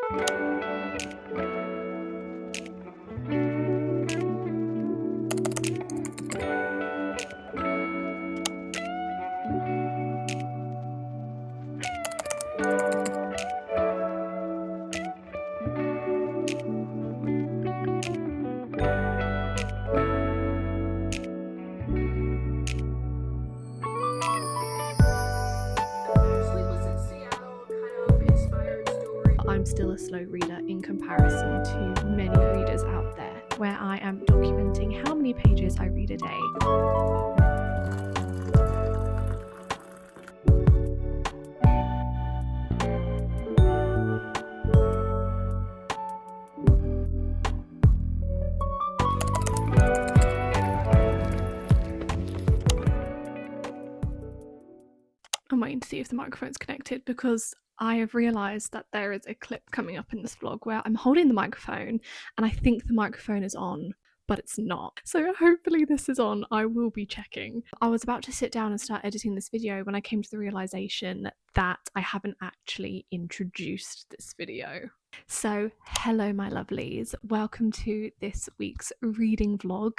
I'm still a slow reader in comparison to many readers out there, where I am documenting how many pages I read a day. I'm waiting to see if the microphone's connected because I have realised that there is a clip coming up in this vlog where I'm holding the microphone and I think the microphone is on, but it's not. So hopefully this is on. I will be checking. I was about to sit down and start editing this video when I came to the realisation that I haven't actually introduced this video. So hello my lovelies, welcome to this week's reading vlog.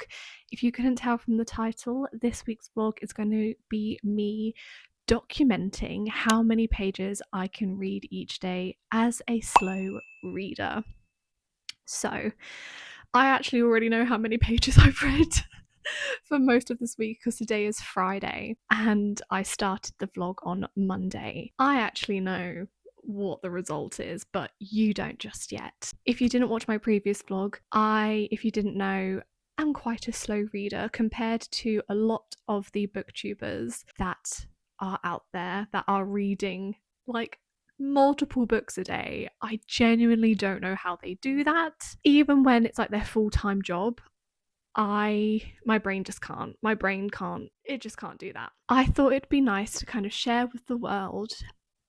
If you couldn't tell from the title, this week's vlog is going to be me documenting how many pages I can read each day as a slow reader. So I actually already know how many pages I've read for most of this week because today is Friday and I started the vlog on Monday. I actually know what the result is, but you don't just yet. If you didn't watch my previous vlog, if you didn't know, I'm quite a slow reader compared to a lot of the booktubers that are out there that are reading like multiple books a day. I genuinely don't know how they do that. Even when it's like their full-time job, my brain just can't. It just can't do that. I thought it'd be nice to kind of share with the world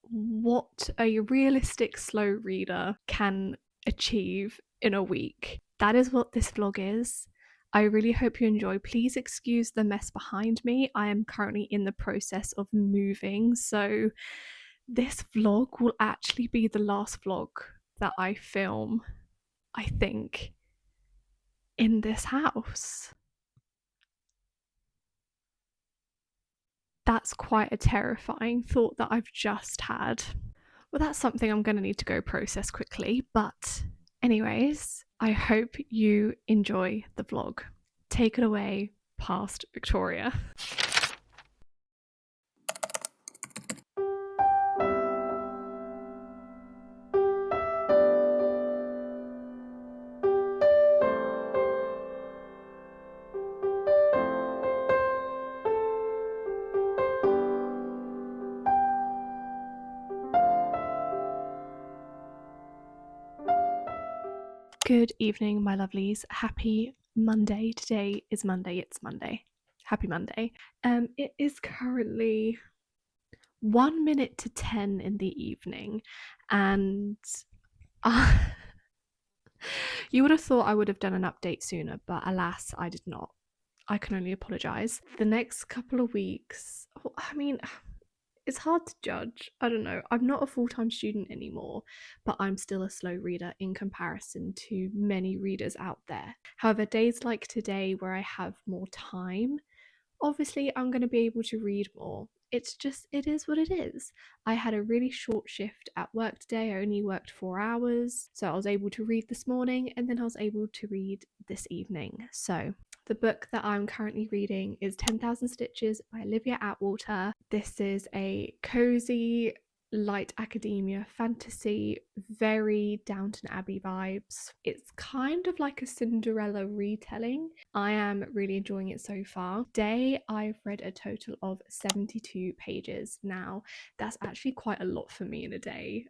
what a realistic slow reader can achieve in a week. That is what this vlog is. I really hope you enjoy. Please excuse the mess behind me. I am currently in the process of moving, so this vlog will actually be the last vlog that I film, I think, in this house. That's quite a terrifying thought that I've just had. Well, that's something I'm going to need to go process quickly, but anyways, I hope you enjoy the vlog. Take it away, past Victoria. Good evening, my lovelies. Happy Monday. Today is Monday. It's Monday. Happy Monday. It is currently 1 minute to 10 in the evening, and you would have thought I would have done an update sooner, but alas, I did not. I can only apologise. The next couple of weeks, I mean, it's hard to judge. I don't know. I'm not a full-time student anymore, but I'm still a slow reader in comparison to many readers out there. However, days like today where I have more time, obviously I'm going to be able to read more. It is what it is. I had a really short shift at work today. I only worked 4 hours, so I was able to read this morning and then I was able to read this evening. So the book that I'm currently reading is 10,000 Stitches by Olivia Atwater. This is a cozy, light academia fantasy, very Downton Abbey vibes. It's kind of like a Cinderella retelling. I am really enjoying it so far. Today I've read a total of 72 pages. Now that's actually quite a lot for me in a day.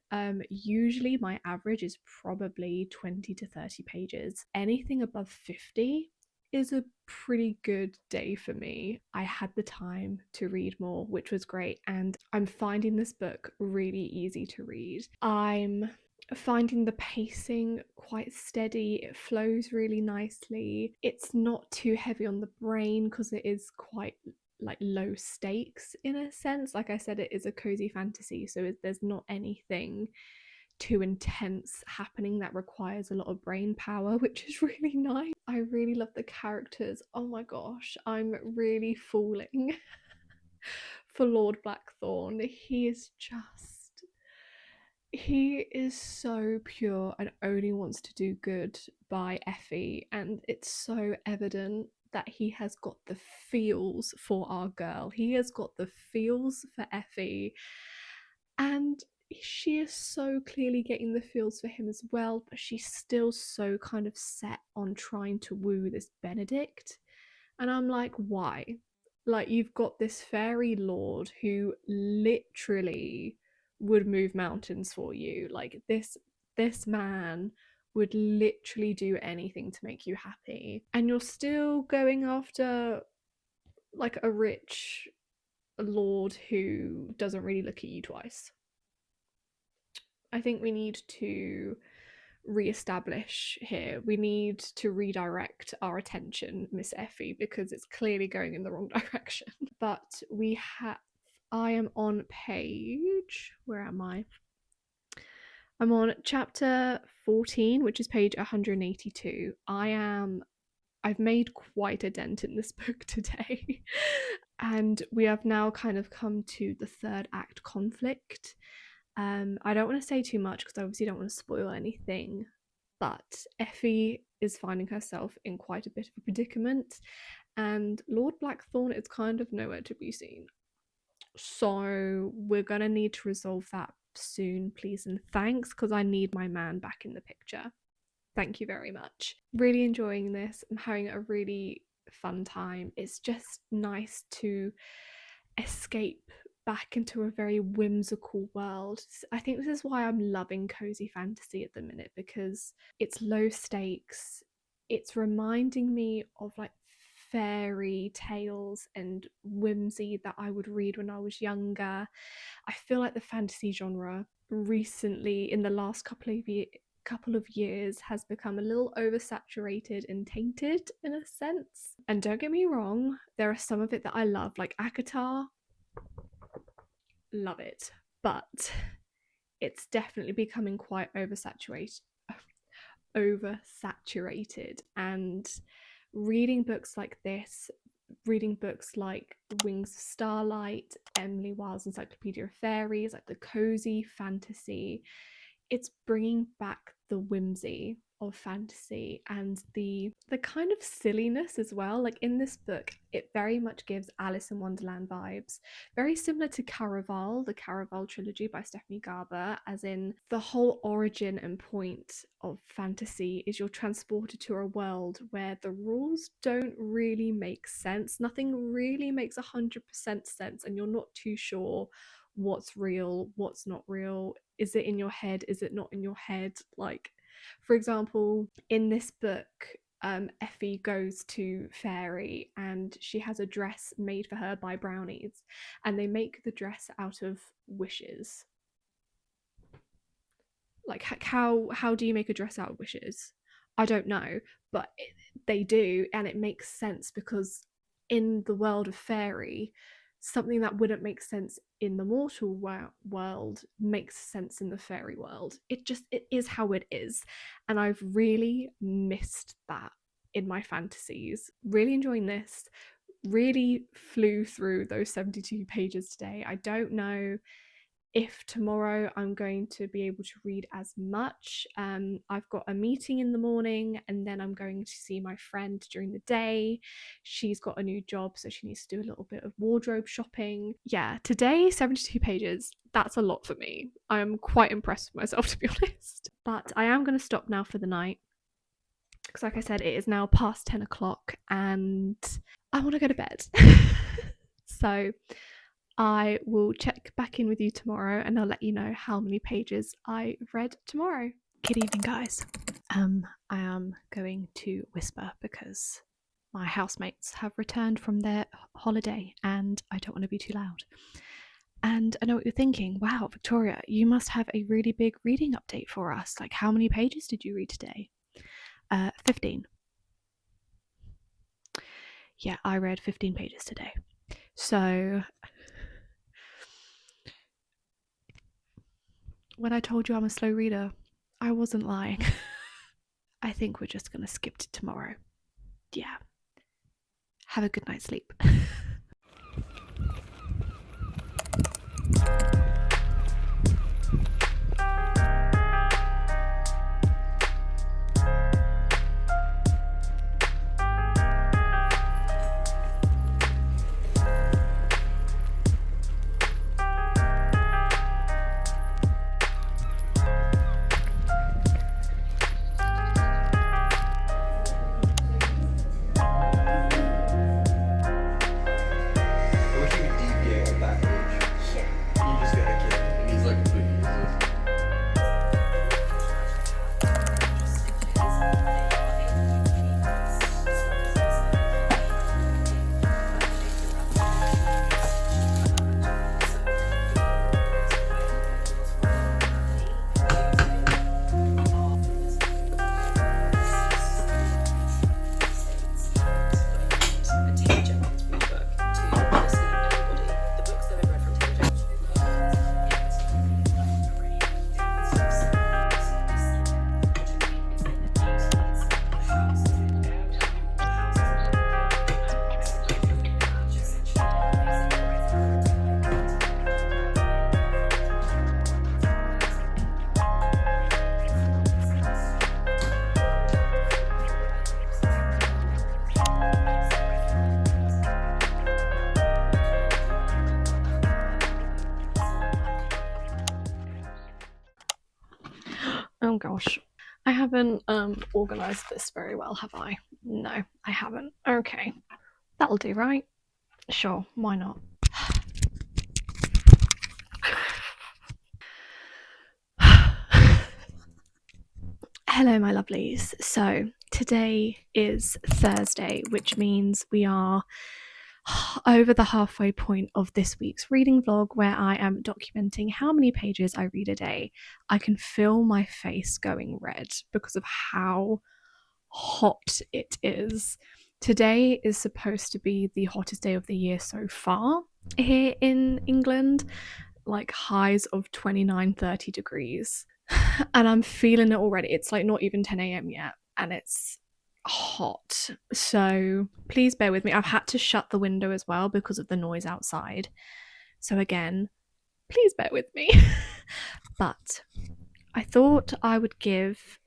Usually my average is probably 20 to 30 pages. Anything above 50 is a pretty good day for me. I had the time to read more, which was great, and I'm finding this book really easy to read. I'm finding the pacing quite steady. It flows really nicely. It's not too heavy on the brain because it is quite like low stakes in a sense. Like I said, it is a cozy fantasy, so there's not anything too intense happening that requires a lot of brain power, which is really nice. I really love the characters. Oh my gosh, I'm really falling for Lord Blackthorn. He is so pure and only wants to do good by Effie, and it's so evident that he has got the feels for our girl. He has got the feels for Effie, and she is so clearly getting the feels for him as well, but she's still so kind of set on trying to woo this Benedict. And I'm like, why? Like, you've got this fairy lord who literally would move mountains for you. Like, this man would literally do anything to make you happy. And you're still going after like a rich lord who doesn't really look at you twice. I think we need to re-establish here. We need to redirect our attention, Miss Effie, because it's clearly going in the wrong direction. But I am on page, where am I? I'm on chapter 14, which is page 182. I've made quite a dent in this book today. And we have now kind of come to the third act conflict. I don't want to say too much because I obviously don't want to spoil anything, but Effie is finding herself in quite a bit of a predicament, and Lord Blackthorn is kind of nowhere to be seen. So we're gonna need to resolve that soon, please and thanks, because I need my man back in the picture. Thank you very much. Really enjoying this. I'm having a really fun time. It's just nice to escape back into a very whimsical world. I think this is why I'm loving cozy fantasy at the minute, because it's low stakes. It's reminding me of like fairy tales and whimsy that I would read when I was younger. I feel like the fantasy genre recently, in the last couple of years, has become a little oversaturated and tainted in a sense. And don't get me wrong, there are some of it that I love, like ACOTAR, love it, but it's definitely becoming quite oversaturated. And reading books like this, reading books like Wings of Starlight, Emily Wilde's Encyclopedia of Fairies, like the cozy fantasy, it's bringing back the whimsy of fantasy and the kind of silliness as well. Like in this book, it very much gives Alice in Wonderland vibes, very similar to Caraval, the Caraval trilogy by Stephanie Garber, as in the whole origin and point of fantasy is you're transported to a world where the rules don't really make sense. Nothing really makes 100% sense, and you're not too sure what's real, what's not real. Is it in your head? Is it not in your head? Like, for example, in this book, Effie goes to Fairy and she has a dress made for her by brownies, and they make the dress out of wishes. Like, how do you make a dress out of wishes? I don't know, but they do, and it makes sense because in the world of Fairy, something that wouldn't make sense in the mortal world makes sense in the fairy world. It is how it is, and I've really missed that in my fantasies. Really enjoying this. Really flew through those 72 pages today. I don't know if tomorrow I'm going to be able to read as much. I've got a meeting in the morning, and then I'm going to see my friend during the day. She's got a new job, so she needs to do a little bit of wardrobe shopping. Yeah, today, 72 pages. That's a lot for me. I'm quite impressed with myself, to be honest. But I am going to stop now for the night, because like I said, it is now past 10 o'clock and I want to go to bed. So I will check back in with you tomorrow, and I'll let you know how many pages I read tomorrow. Good evening, guys. I am going to whisper because my housemates have returned from their holiday and I don't want to be too loud. And I know what you're thinking. Wow, Victoria, you must have a really big reading update for us. Like, how many pages did you read today? 15. Yeah, I read 15 pages today. So When I told you I'm a slow reader, I wasn't lying. I think we're just gonna skip to tomorrow. Yeah. Have a good night's sleep. I wish you could deviate at that age. You just get a kid and he's like completely useless. Oh gosh. I haven't organised this very well, have I? No, I haven't. Okay. That'll do, right? Sure, why not? Hello, my lovelies. So, today is Thursday, which means we are over the halfway point of this week's reading vlog, where I am documenting how many pages I read a day. I can feel my face going red because of how hot it is. Today is supposed to be the hottest day of the year so far here in England, like highs of 29-30 degrees. And I'm feeling it already. It's like not even 10 a.m. yet, and it's hot. So please bear with me. I've had to shut the window as well because of the noise outside. So again, please bear with me. But I thought I would give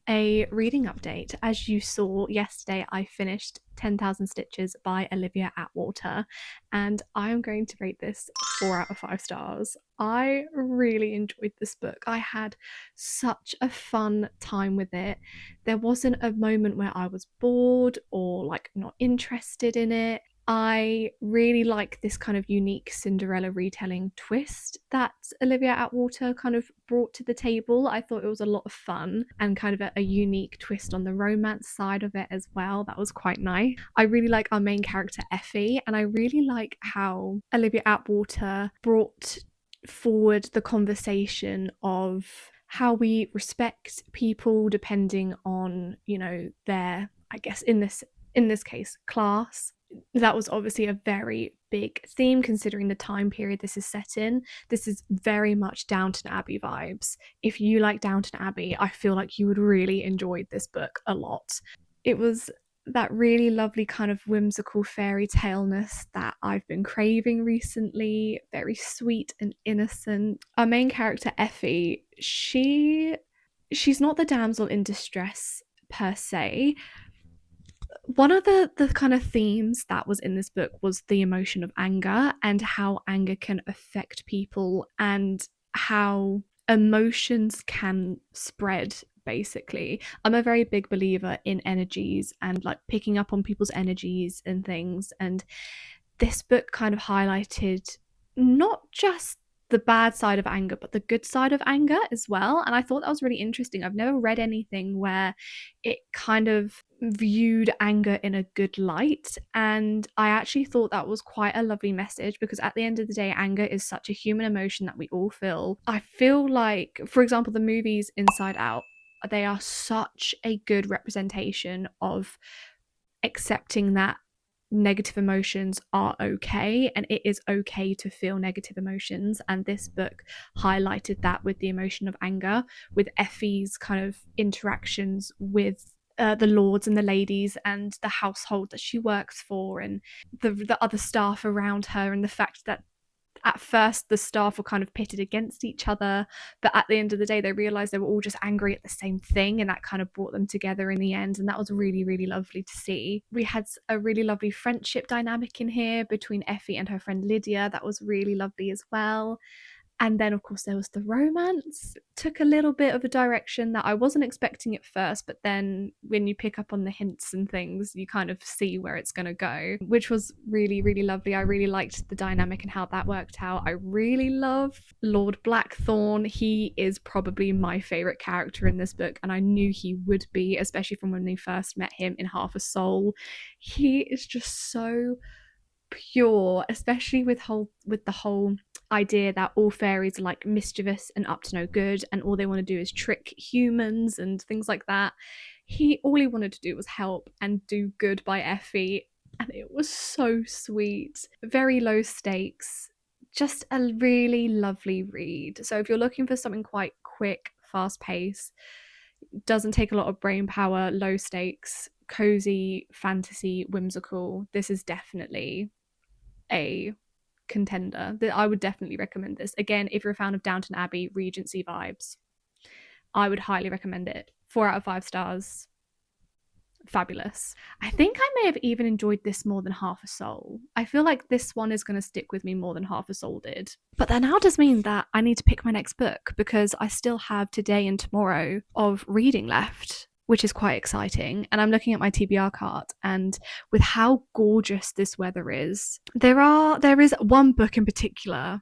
a reading update. As you saw yesterday, I finished 10,000 Stitches by Olivia Atwater, and I am going to rate this 4 out of 5 stars. I really enjoyed this book. I had such a fun time with it. There wasn't a moment where I was bored or like not interested in it. I really like this kind of unique Cinderella retelling twist that Olivia Atwater kind of brought to the table. I thought it was a lot of fun and kind of a unique twist on the romance side of it as well. That was quite nice. I really like our main character Effie, and I really like how Olivia Atwater brought forward the conversation of how we respect people depending on, you know, their, I guess in this case, class. That was obviously a very big theme considering the time period this is set in. This is very much Downton Abbey vibes. If you like Downton Abbey, I feel like you would really enjoy this book a lot. It was that really lovely kind of whimsical fairy tale-ness that I've been craving recently. Very sweet and innocent. Our main character Effie, she's not the damsel in distress per se. One of the kind of themes that was in this book was the emotion of anger and how anger can affect people and how emotions can spread. Basically, I'm a very big believer in energies and like picking up on people's energies and things, and this book kind of highlighted not just the bad side of anger but the good side of anger as well, and I thought that was really interesting. I've never read anything where it kind of viewed anger in a good light, and I actually thought that was quite a lovely message because at the end of the day, anger is such a human emotion that we all feel. I feel like, for example, the movies Inside Out, they are such a good representation of accepting that negative emotions are okay, and it is okay to feel negative emotions. And this book highlighted that with the emotion of anger, with Effie's kind of interactions with the lords and the ladies and the household that she works for, and the other staff around her, and the fact that at first the staff were kind of pitted against each other, but at the end of the day they realized they were all just angry at the same thing, and that kind of brought them together in the end. And that was really, really lovely to see. We had a really lovely friendship dynamic in here between Effie and her friend Lydia. That was really lovely as well. And then, of course, there was the romance. It took a little bit of a direction that I wasn't expecting at first, but then when you pick up on the hints and things, you kind of see where it's going to go, which was really, really lovely. I really liked the dynamic and how that worked out. I really love Lord Blackthorn. He is probably my favourite character in this book, and I knew he would be, especially from when we first met him in Half a Soul. He is just so pure, especially with the whole idea that all fairies are like mischievous and up to no good, and all they want to do is trick humans and things like that. All he wanted to do was help and do good by Effie, and it was so sweet. Very low stakes, just a really lovely read. So if you're looking for something quite quick, fast paced, doesn't take a lot of brain power, low stakes, cozy, fantasy, whimsical, this is definitely a contender. I would definitely recommend this. Again, if you're a fan of Downton Abbey, Regency vibes, I would highly recommend it. 4 out of 5 stars. Fabulous. I think I may have even enjoyed this more than Half a Soul. I feel like this one is going to stick with me more than Half a Soul did. But that now does mean that I need to pick my next book, because I still have today and tomorrow of reading left, which is quite exciting. And I'm looking at my TBR cart, and with how gorgeous this weather is, there is one book in particular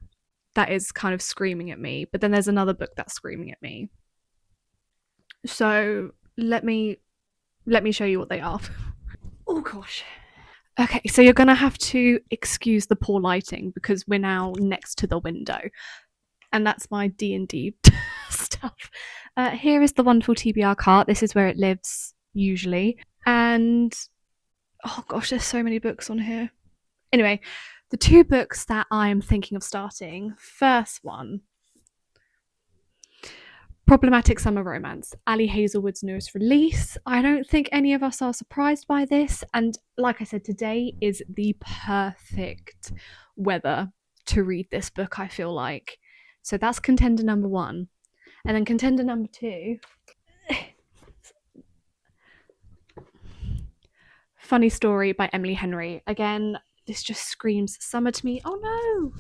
that is kind of screaming at me, but then there's another book that's screaming at me. So let me show you what they are. Oh gosh. Okay, so you're gonna have to excuse the poor lighting because we're now next to the window, and that's my D&D stuff. Here is the wonderful TBR cart. This is where it lives usually, and oh gosh, there's so many books on here. Anyway, the 2 books that I'm thinking of starting. First one, Problematic Summer Romance, Allie Hazelwood's newest release. I don't think any of us are surprised by this, and like I said, today is the perfect weather to read this book, I feel like. So that's contender number 1. And then contender number 2, Funny Story by Emily Henry. Again, this just screams summer to me. Oh no!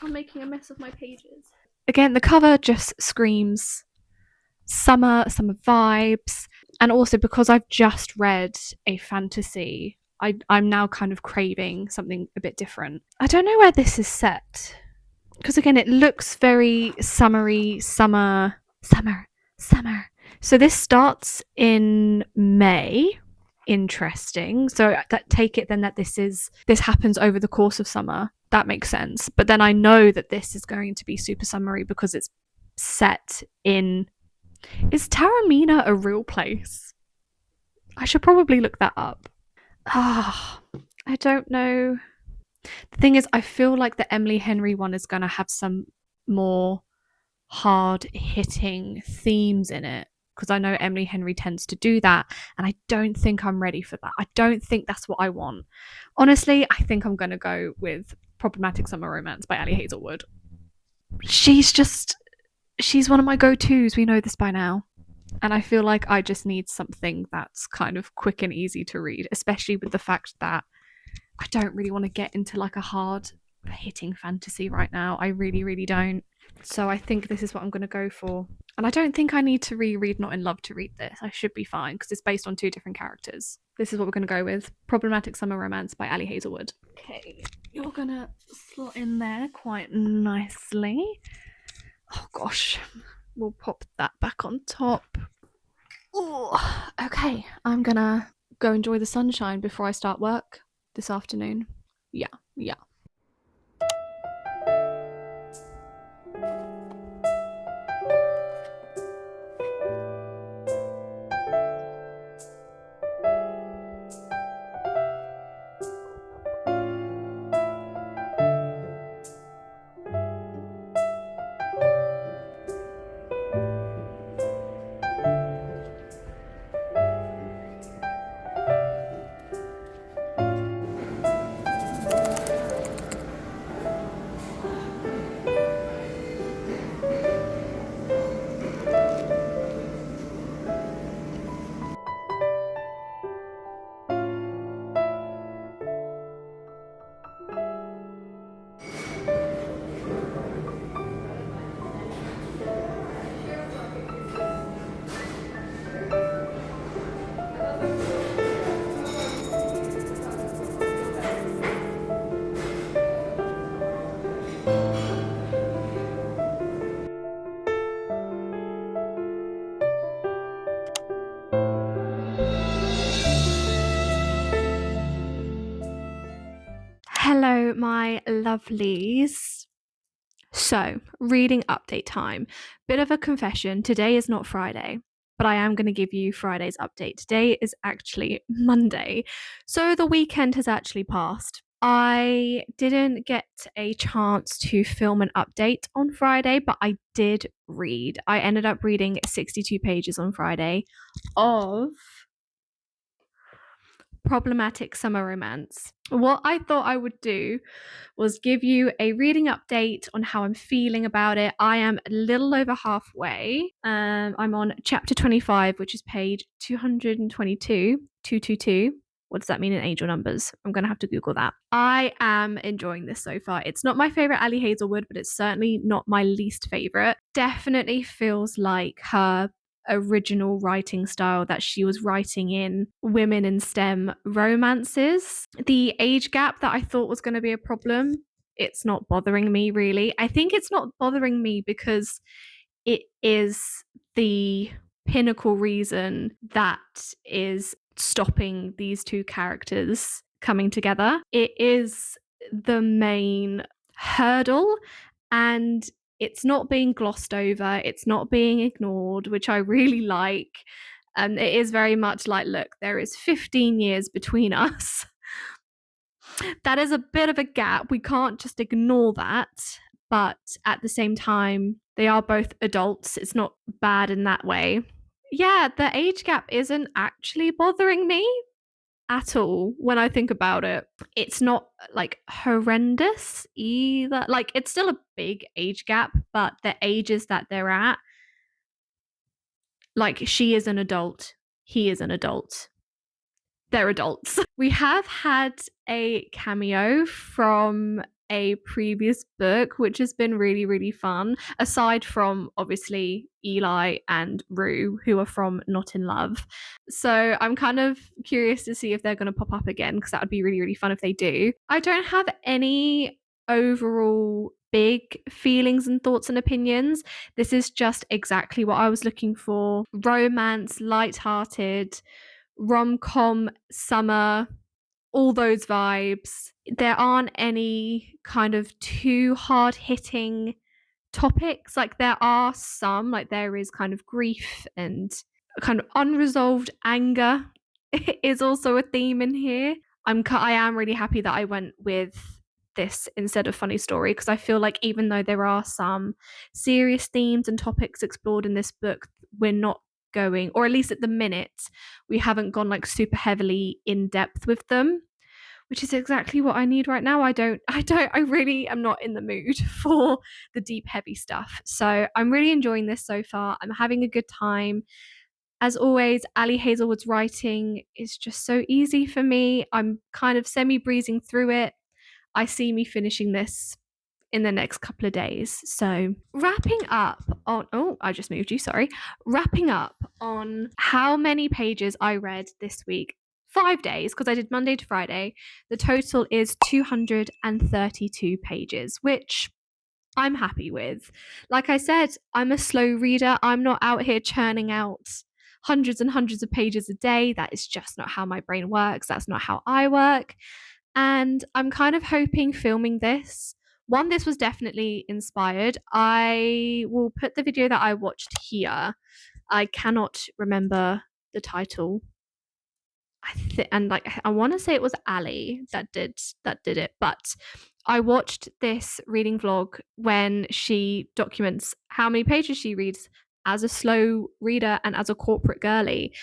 I'm making a mess of my pages. Again, the cover just screams summer vibes. And also because I've just read a fantasy, I'm now kind of craving something a bit different. I don't know where this is set, because again, it looks very summery, summer. So this starts in May. Interesting. So that take it then that this happens over the course of summer. That makes sense. But then I know that this is going to be super summery because it's set in... Is Taormina a real place? I should probably look that up. I don't know. The thing is, I feel like the Emily Henry one is going to have some more hard-hitting themes in it, because I know Emily Henry tends to do that, and I don't think I'm ready for that. I don't think that's what I want. Honestly, I think I'm going to go with Problematic Summer Romance by Allie Hazelwood. She's one of my go-tos. We know this by now. And I feel like I just need something that's kind of quick and easy to read, especially with the fact that I don't really want to get into like a hard-hitting fantasy right now. I really, really don't. So I think this is what I'm going to go for. And I don't think I need to reread Not in Love to read this. I should be fine because it's based on 2 different characters. This is what we're going to go with. Problematic Summer Romance by Allie Hazelwood. Okay, you're going to slot in there quite nicely. Oh gosh, we'll pop that back on top. Ooh, okay, I'm going to go enjoy the sunshine before I start work this afternoon. Yeah. my lovelies. So, reading update time. Bit of a confession. Today is not Friday, but I am going to give you Friday's update. Today is actually Monday. So, the weekend has actually passed. I didn't get a chance to film an update on Friday, but I did read. I ended up reading 62 pages on Friday of problematic summer romance. What I thought I would do was give you a reading update on how I'm feeling about it. I am a little over halfway. I'm on chapter 25, which is page 222, 222. What does that mean in angel numbers? I'm going to have to Google that. I am enjoying this so far. It's not my favorite Allie Hazelwood, but it's certainly not my least favorite. Definitely feels like her original writing style that she was writing in women in STEM romances. The age gap that I thought was going to be a problem, it's not bothering me really. I think it's not bothering me because it is the pinnacle reason that is stopping these two characters coming together. It is the main hurdle, and it's not being glossed over, it's not being ignored, which I really like. And it is very much like, look, there is 15 years between us. That is a bit of a gap. We can't just ignore that. But at the same time, they are both adults. It's not bad in that way. Yeah, the age gap isn't actually bothering me at all when I think about it. It's not like horrendous either. Like, it's still a big age gap, but the ages that they're at, like, she is an adult, he is an adult. They're adults. We have had a cameo from a previous book, which has been really, really fun. Aside from obviously Eli and Rue, who are from Not in Love. So I'm kind of curious to see if they're going to pop up again, because that would be really, really fun if they do. I don't have any overall big feelings and thoughts and opinions. This is just exactly what I was looking for. Romance, light-hearted, rom-com, summer, all those vibes. There aren't any kind of too hard-hitting topics. Like, there are some, like there is kind of grief and kind of unresolved anger is also a theme in here. I am really happy that I went with this instead of funny story, because I feel like even though there are some serious themes and topics explored in this book, we're not going, or at least at the minute, we haven't gone like super heavily in depth with them, which is exactly what I need right now. I really am not in the mood for the deep, heavy stuff. So I'm really enjoying this so far. I'm having a good time. As always, Allie Hazelwood's writing is just so easy for me. I'm kind of semi-breezing through it. I see me finishing this in the next couple of days. So wrapping up on how many pages I read this week. 5 days, because I did Monday to Friday. The total is 232 pages, which I'm happy with. Like I said, I'm a slow reader. I'm not out here churning out hundreds and hundreds of pages a day. That is just not how my brain works. That's not how I work. And I'm kind of hoping filming this, one, this was definitely inspired. I will put the video that I watched here. I cannot remember the title. I want to say it was Allie that did it, but I watched this reading vlog when she documents how many pages she reads as a slow reader and as a corporate girly.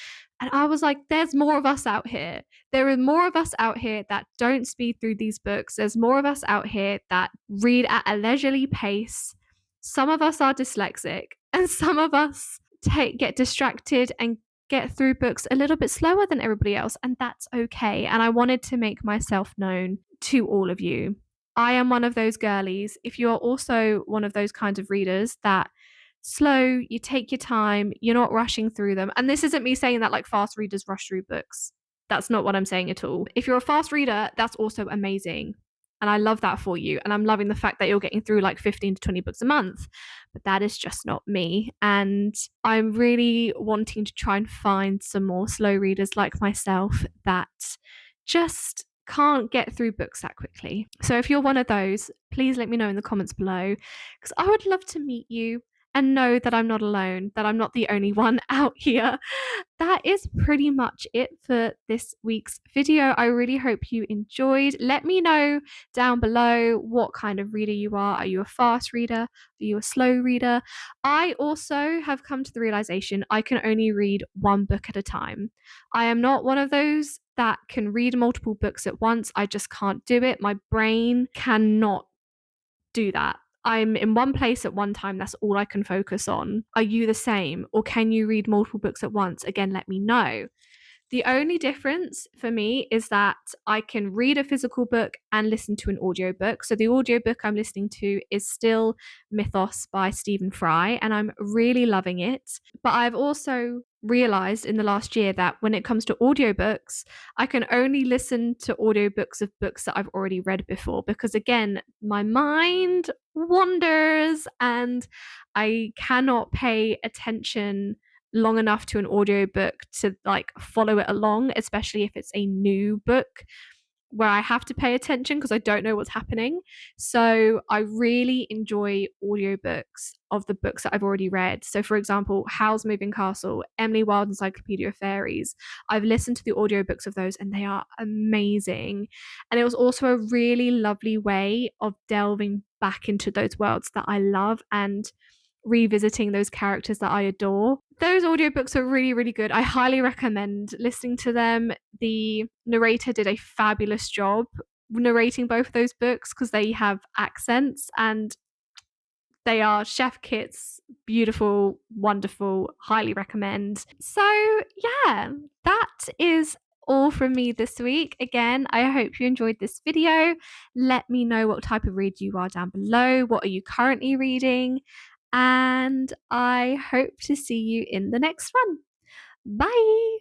And I was like, there's more of us out here. There are more of us out here that don't speed through these books. There's more of us out here that read at a leisurely pace. Some of us are dyslexic, and some of us get distracted and get through books a little bit slower than everybody else, and that's okay. And I wanted to make myself known to all of you. I am one of those girlies. If you are also one of those kinds of readers that slow, you take your time, you're not rushing through them. And this isn't me saying that like fast readers rush through books. That's not what I'm saying at all. If you're a fast reader, that's also amazing. And I love that for you. And I'm loving the fact that you're getting through like 15 to 20 books a month. But that is just not me. And I'm really wanting to try and find some more slow readers like myself that just can't get through books that quickly. So if you're one of those, please let me know in the comments below, because I would love to meet you and know that I'm not alone, that I'm not the only one out here. That is pretty much it for this week's video. I really hope you enjoyed. Let me know down below what kind of reader you are. Are you a fast reader? Are you a slow reader? I also have come to the realization I can only read one book at a time. I am not one of those that can read multiple books at once. I just can't do it. My brain cannot do that. I'm in one place at one time. That's all I can focus on. Are you the same? Or can you read multiple books at once? Again, let me know. The only difference for me is that I can read a physical book and listen to an audiobook. So the audiobook I'm listening to is still Mythos by Stephen Fry, and I'm really loving it. But I've also realized in the last year that when it comes to audiobooks, I can only listen to audiobooks of books that I've already read before, because again, my mind wanders and I cannot pay attention long enough to an audiobook to like follow it along, especially if it's a new book where I have to pay attention because I don't know what's happening. So I really enjoy audiobooks of the books that I've already read. So for example, Howl's Moving Castle, Emily Wilde Encyclopedia of Fairies. I've listened to the audiobooks of those and they are amazing. And it was also a really lovely way of delving back into those worlds that I love and revisiting those characters that I adore. Those audiobooks are really, really good. I highly recommend listening to them. The narrator did a fabulous job narrating both of those books because they have accents and they are chef kits, beautiful, wonderful, highly recommend. So, yeah, that is all from me this week. Again, I hope you enjoyed this video. Let me know what type of read you are down below. What are you currently reading? And I hope to see you in the next one. Bye.